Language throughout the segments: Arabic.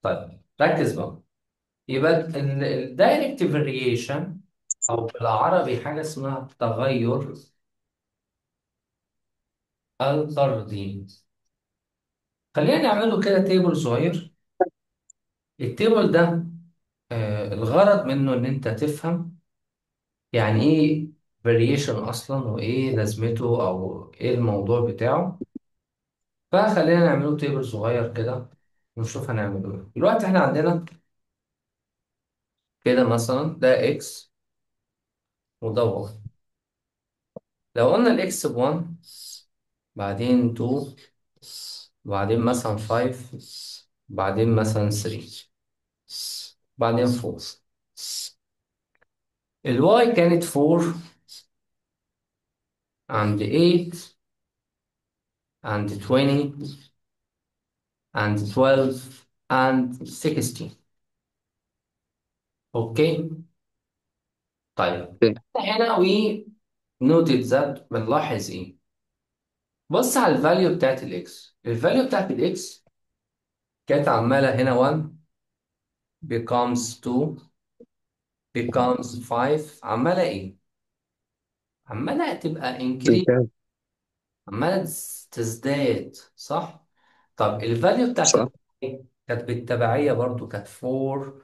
طيب ركز بقى. يبقى الدايركت فاريشن او بالعربي حاجه اسمها تغير الطردي. خلينا نعمله كده تيبل صغير. التيبل ده الغرض منه ان انت تفهم يعني ايه فاريشن اصلا، وايه لازمته، او ايه الموضوع بتاعه. فخلينا نعمله تيبل صغير كده ونشوف هنعمله ايه. دلوقتي احنا عندنا كده مثلا ده اكس وده واي. لو قلنا الاكس ب1، بعدين 2، بعدين مثلا 5، بعدين مثلا 3، بعدين 4. الواي كانت 4 and 8 and 20 and 12 and 16. اوكي. طيب هنا وي نوتد ذات بنلاحظ ايه؟ بص على الفاليو بتاعت الاكس. الفاليو بتاعت الاكس كانت عماله هنا 1 becomes 2 becomes 5. عماله ايه؟ عماله تبقى increase، تمام. عماله تزداد، صح؟ طب الفاليو بتاعت صح. الاي كانت بالتبعيه برضو كانت 4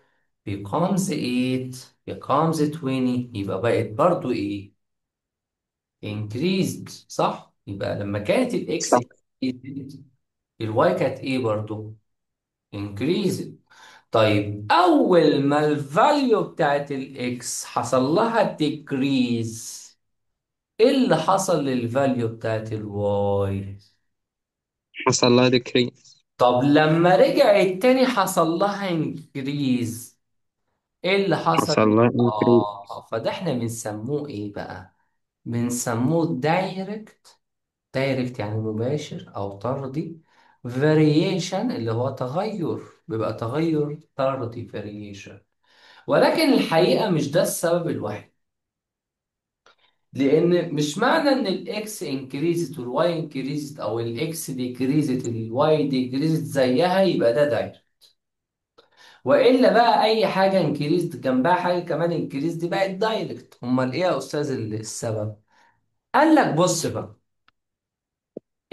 becomes 8 becomes 20، يبقى بقت برضو ايه؟ increased، صح؟ يبقى لما كانت الاكس صح. increased، الواي كانت ايه برضو؟ increased. طيب اول ما الفاليو بتاعت الاكس حصل لها ديكريز، ايه اللي حصل للفاليو بتاعت الواي؟ حصل لها ديكريس. طب لما رجعت تاني حصل لها انكريز، ايه اللي حصل؟ حصل لها انكريس. فده احنا بنسموه ايه بقى؟ بنسموه دايركت. دايركت يعني مباشر او طردي. فاريشن اللي هو تغير، بيبقى تغير طردي فاريشن. ولكن الحقيقة مش ده السبب الوحيد. لان مش معنى ان الاكس انكريزت والواي انكريزت، او الاكس ديكريزت الواي ديكريزت زيها، يبقى ده دايركت. والا بقى اي حاجه انكريزد جنبها حاجه كمان انكريزد دي بقت دايركت. امال ايه يا استاذ السبب؟ قال لك بص بقى،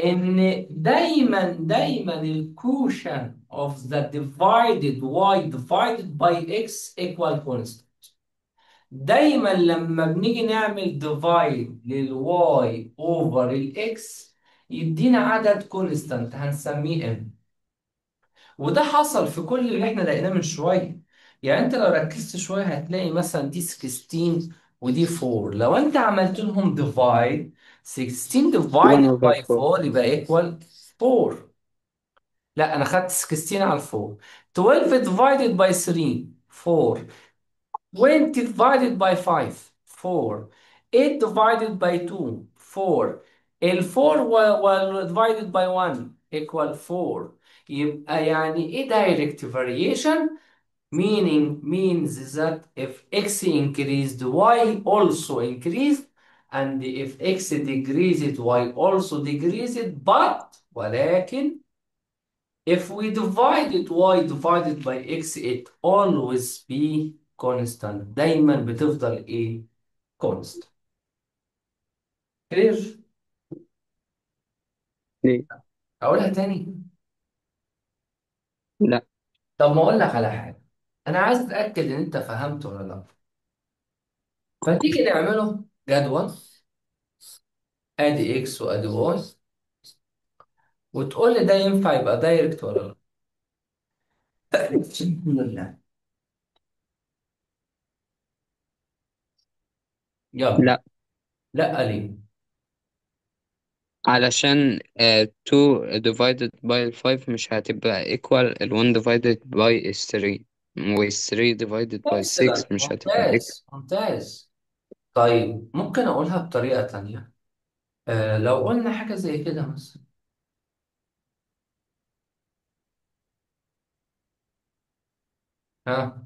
ان دايما الكوشن of the divided y divided by x equal constant. دايما لما بنيجي نعمل divide للواي over الاكس يدينا عدد كونستانت هنسميه m. وده حصل في كل اللي احنا لقيناه من شويه. يعني انت لو ركزت شويه هتلاقي مثلا دي 16 ودي 4. لو انت عملت لهم ديفايد، 16 1 divided over by 4. 4 يبقى ايكوال 4. لا انا خدت 16 على 4. 12 divided by 3 4. 20 divided by 5 4. 8 divided by 2 4. ال 4 divided by 1 equal 4. يبقى يعني ايه direct variation؟ Meaning means that if x increased, y also increased, and if x decreased, y also decreased. But ولكن if we divided y divided by x, it always be constant. دايما بتفضل ايه؟ constant. clear؟ ليه؟ اقولها تاني؟ لا. طب ما اقول لك على حاجه. انا عايز اتاكد ان انت فهمت ولا لا. فتيجي نعمله جدول. ادي اكس وادي واي، وتقول لي ده ينفع يبقى دايركت ولا لا. الحمد لله. يلا. لا، لا ليه؟ علشان 2 divided by 5 مش هتبقى equal ال 1 divided by 3، و 3 divided by اكسلنت، 6 مش هتبقى equal. ممتاز ممتاز. طيب ممكن اقولها بطريقة تانية. لو قلنا حاجة زي كده مثلا. ها.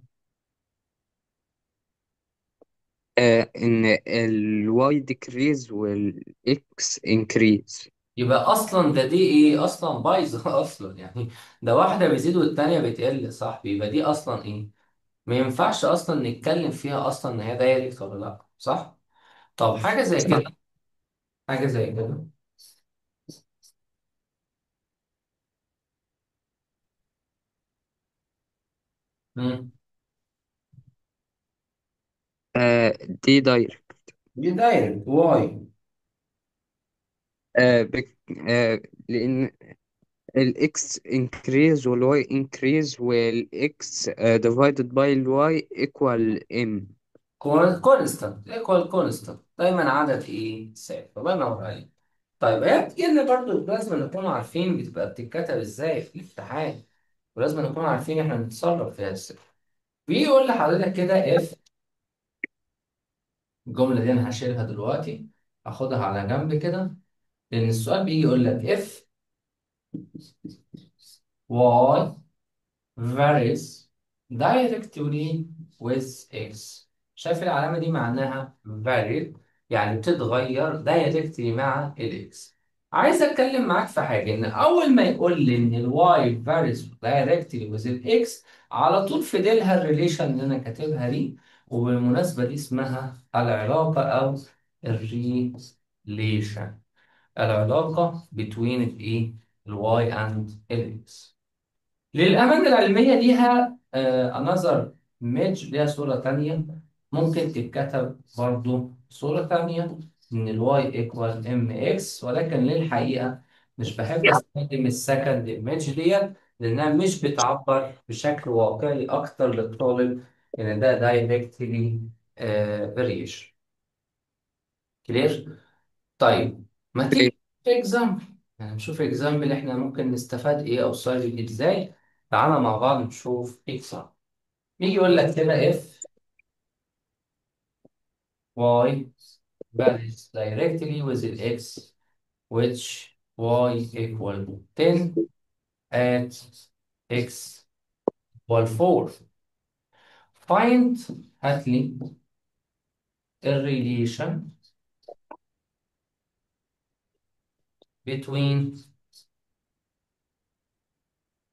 إن ال y decrease وال x increase. يبقى اصلا دي ايه اصلا بايظه اصلا يعني. ده واحده بتزيد والتانيه بتقل، صح؟ يبقى دي اصلا ايه؟ ما ينفعش اصلا نتكلم فيها اصلا ان هي دايركت ولا لا، صح؟ طب حاجه زي صح. كده، حاجه زي كده. مم. دي دايركت. دي دايركت واي. آه بك لأن الإكس increase والواي increase والإكس divided by الواي equal M. كونستانت ايكوال كونستانت، دايما عدد ايه ثابت. الله ينور عليك. طيب هي بتجيلنا برضو لازم نكون عارفين بتبقى بتتكتب ازاي في الامتحان، ولازم نكون عارفين احنا نتصرف فيها ازاي. بيقول لحضرتك كده اف، الجمله دي انا هشيلها دلوقتي، اخدها على جنب كده، لان السؤال بيجي يقول لك اف واي varies directly with x. شايف العلامة دي معناها varied، يعني بتتغير directly مع ال x. عايز اتكلم معاك في حاجة، ان اول ما يقول لي ان ال y varies directly with ال x، على طول في ديلها الريليشن اللي انا كاتبها دي. وبالمناسبة دي اسمها العلاقة او الريليشن، العلاقة between الايه ال y and ال x. للأمانة العلمية ليها another image، ليها صورة تانية ممكن تتكتب برضو صورة تانية، إن ال y equal mx، ولكن للحقيقة مش بحب أستخدم السكند image ديت، لأنها مش بتعبر بشكل واقعي أكتر للطالب إن ده directly variation. كلير؟ طيب ما تيجي في اكزامبل، يعني نشوف اكزامبل احنا ممكن نستفاد ايه او سؤال ازاي. تعالى مع بعض نشوف اكزامبل. يجي يقول لك كده اف y varies directly with x which y equal 10 at x equal 4. find، هات لي الريليشن between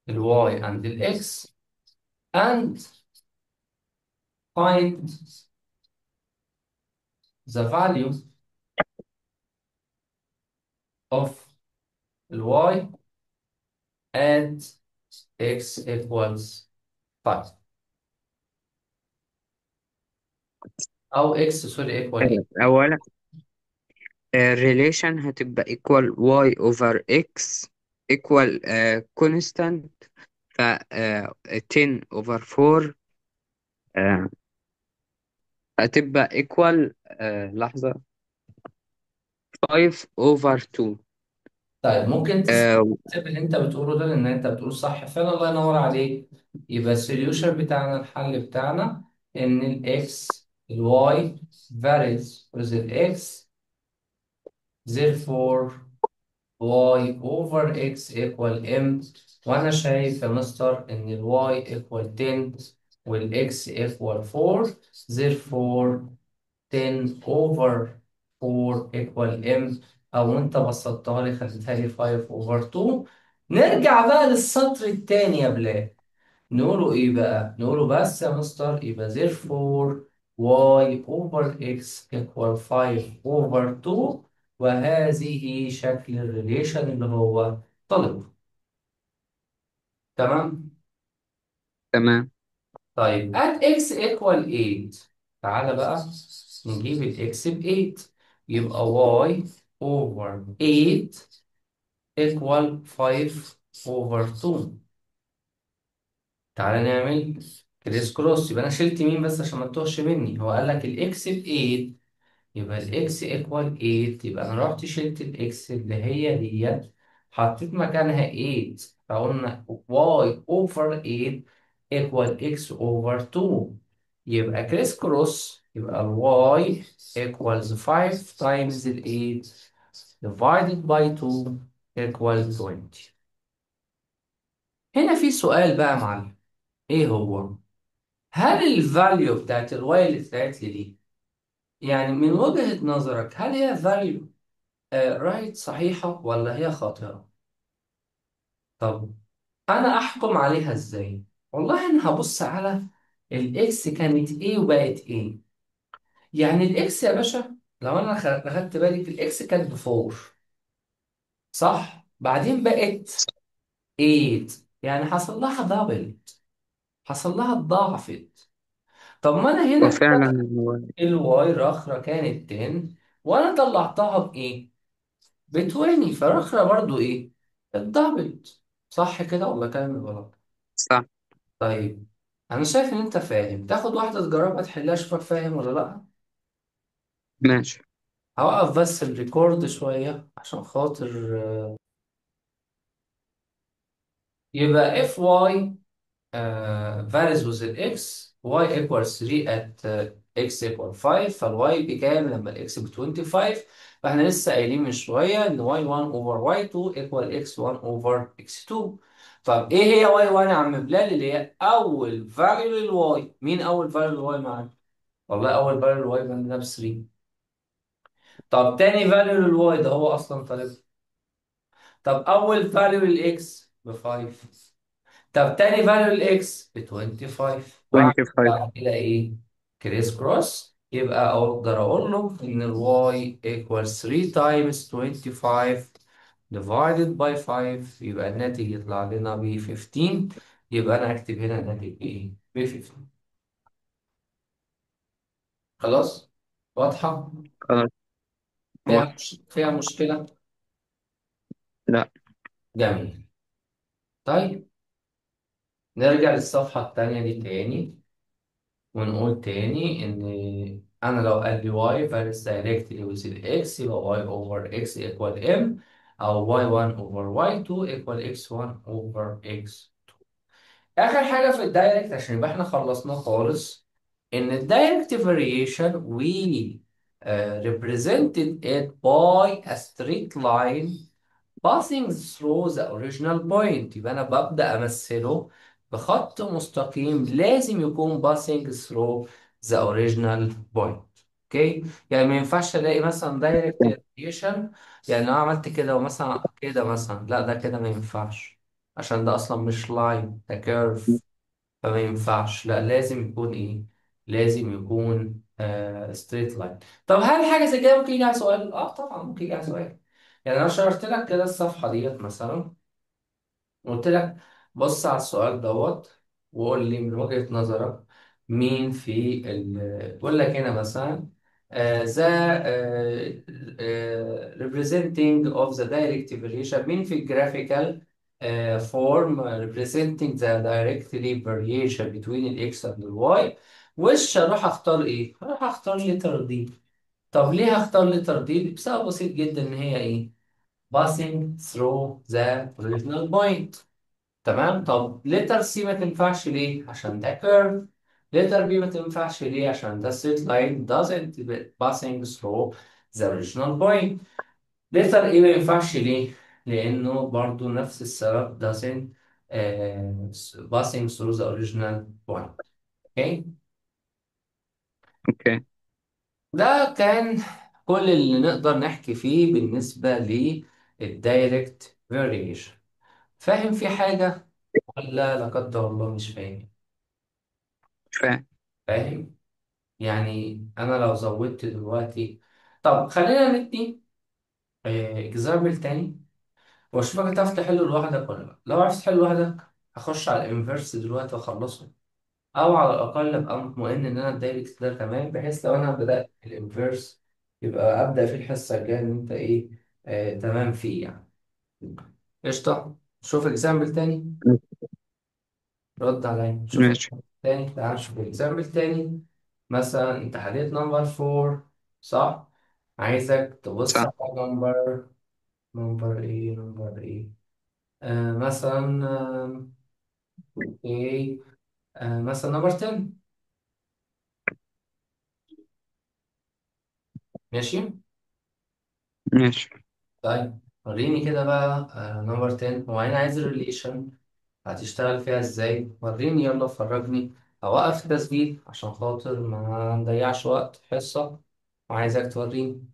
ال y and ال x and find the value of ال y at x equals 5، او x سوري equal ايه. أولا relation هتبقى equal y over x equal constant. ف 10 over 4 آه، هتبقى equal لحظة 5 over 2. طيب ممكن آه، تحسب اللي انت بتقوله ده، لان انت بتقول صح فعلا، الله ينور عليك. يبقى السوليوشن بتاعنا، الحل بتاعنا، ان الاكس الواي varies with الاكس، therefore y over x equal m. وانا شايف يا مستر ان ال y equal 10 وال x equal 4، therefore 10 over 4 equal m. او انت بسطتها لي خليتها لي 5 over 2. نرجع بقى للسطر التاني يا بلال، نقوله ايه بقى؟ نقوله بس يا مستر يبقى therefore y over x equal 5 over 2، وهذه شكل الريليشن اللي هو طلبه. تمام؟ تمام. طيب at x equal 8، تعالى بقى نجيب ال x ب 8، يبقى y over 8 equal 5 over 2. تعالى نعمل كريس كروس. يبقى انا شلت مين بس عشان ما تتوهش مني؟ هو قال لك الاكس ب 8، يبقى الاكس ايكوال 8، يبقى انا رحت شلت الاكس اللي هي ديت، حطيت مكانها 8، فقلنا y over 8 equal x over 2. يبقى كريس كروس، يبقى ال y equals 5 times ال 8 divided by 2 equal 20. هنا في سؤال بقى يا معلم، ايه هو؟ هل الفاليو بتاعت الواي اللي طلعت لي دي، يعني من وجهة نظرك هل هي فاليو رايت صحيحة ولا هي خاطئة؟ طب انا احكم عليها ازاي؟ والله انا هبص على الاكس كانت ايه وبقت ايه. يعني الاكس يا باشا، لو انا خدت بالي في الاكس كانت بفور، صح؟ بعدين بقت 8، يعني حصل لها دبل، حصل لها اتضاعفت. طب ما انا هنا كده وفعلا هو الواي رخرة كانت 10، وانا طلعتها بايه؟ ب 20، فرخرة برضو ايه؟ اتدبلت. صح كده ولا كلامي غلط؟ صح. طيب، انا شايف ان انت فاهم، تاخد واحدة تجربها تحلها اشوفك فاهم ولا لا. ماشي. هوقف بس الريكورد شوية عشان خاطر يبقى if y varies with ال x y equals 3 at x equal 5، فالواي بكام لما ال x ب 25؟ فاحنا لسه قايلين من شوية ان y1 over y2 equal x1 over x2. طب ايه هي y1 يا عم بلال؟ اللي هي اول value للواي. مين اول value للواي معانا؟ والله اول value للواي عندنا ب 3. طب تاني value للواي ده هو اصلا طالب. طب اول value للاكس ب 5. طب تاني فاليو الاكس ب 25. واعمل 25. بعد كده ايه؟ كريس كروس. يبقى اقدر اقول له ان الواي equals 3 times 25 divided by 5، يبقى الناتج يطلع لنا ب 15. يبقى انا اكتب هنا الناتج ايه؟ ب 15. خلاص؟ واضحة؟ خلاص. فيها فيها مشكلة؟ لا. جميل. طيب، نرجع للصفحة التانية دي تاني، ونقول تاني إن أنا لو قال لي y varies directly with ال x، يبقى y over x equal m، أو y1 over y2 equal x1 over x. آخر حاجة في الدايركت عشان يبقى إحنا خلصناه خالص، إن الدايركت variation we represented it by a straight line passing through the original point. يبقى أنا ببدأ أمثله بخط مستقيم لازم يكون passing through the original point. اوكي؟ يعني ما ينفعش الاقي مثلا دايركت ريليشن، يعني لو عملت كده ومثلا كده مثلا، لا ده كده ما ينفعش، عشان ده اصلا مش لاين، ده كيرف. فما ينفعش، لا لازم يكون ايه؟ لازم يكون ستريت لاين. طب هل حاجه زي كده ممكن يجي على سؤال؟ اه طبعا ممكن يجي على سؤال. يعني انا شرحت لك كده الصفحه ديت مثلا، قلت لك بص على السؤال دوت وقول لي من وجهة نظرك مين في بقول لك هنا مثلا the representing of the direct variation، مين في الجرافيكال form representing the directly variation between ال x and ال y. وش هروح اختار ايه؟ هروح اختار لتر دي. طب ليه هختار لتر دي؟ بسبب بسيط جدا، ان هي ايه؟ passing through the original point. تمام. طب لتر سي ما تنفعش ليه؟ عشان ده كيرف. لتر بي ما تنفعش ليه؟ عشان ده straight line doesn't passing through the original point. لتر ايه ما ينفعش ليه؟ لأنه برضو نفس السبب doesn't passing through the original point. اوكي؟ اوكي. ده كان كل اللي نقدر نحكي فيه بالنسبة للدايركت variation. فاهم في حاجة ولا لا قدر الله مش فاهم؟ مش فاهم. فاهم؟ يعني انا لو زودت دلوقتي، طب خلينا ندي اكزامبل تاني واشوفك هتعرف تحله لوحدك ولا لا. لو عرفت تحله لوحدك هخش على الانفرس دلوقتي واخلصه، او على الاقل ابقى مطمئن ان انا الدايركت ده تمام، بحيث لو انا بدات الانفرس يبقى ابدا في الحصه الجايه ان انت ايه، تمام فيه يعني. قشطه. شوف اكزامبل تاني. رد عليا، شوف ماشي. example تاني. تعال نشوف اكزامبل تاني. مثلا انت حليت نمبر 4، صح؟ عايزك تبص صح. على نمبر ايه. مثلا ايه، مثلا نمبر 10. ماشي. ماشي. طيب وريني كده بقى نمبر 10، هو هنا عايز الريليشن، هتشتغل فيها ازاي؟ وريني يلا فرجني. اوقف التسجيل عشان خاطر ما نضيعش وقت حصة، وعايزك توريني.